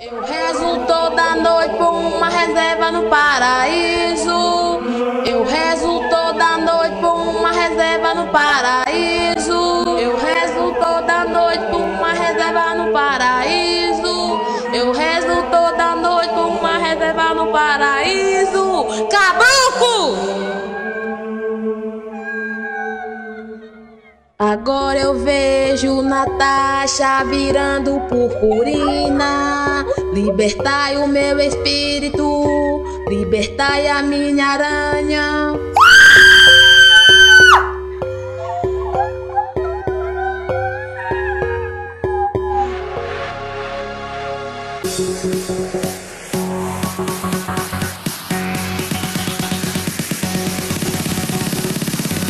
Eu rezo toda noite por uma reserva no paraíso. Eu rezo toda noite por uma reserva no paraíso. Eu rezo toda noite por uma reserva no paraíso. Eu rezo toda noite por uma reserva no paraíso. Caboclo! Agora eu vejo Natasha virando purpurina. Libertai o meu espírito, libertai a minha aranha.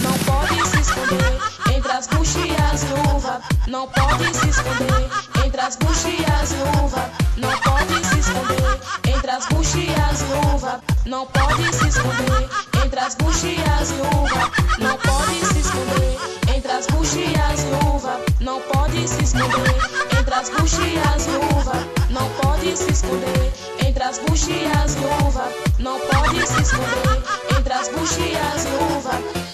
Não pode se esconder entre as buchas e as uvas. Não pode se esconder entre as buchas e as uvas. Não pode se esconder entre as buchas e as uvas. Não pode se esconder entre as buchas e as uvas. Não pode se esconder entre as buchas e as uvas. Não pode se esconder entre as buchas e as uvas. Não pode se esconder entre as buchas e as uvas. Não pode se esconder entre as buchas e as uvas.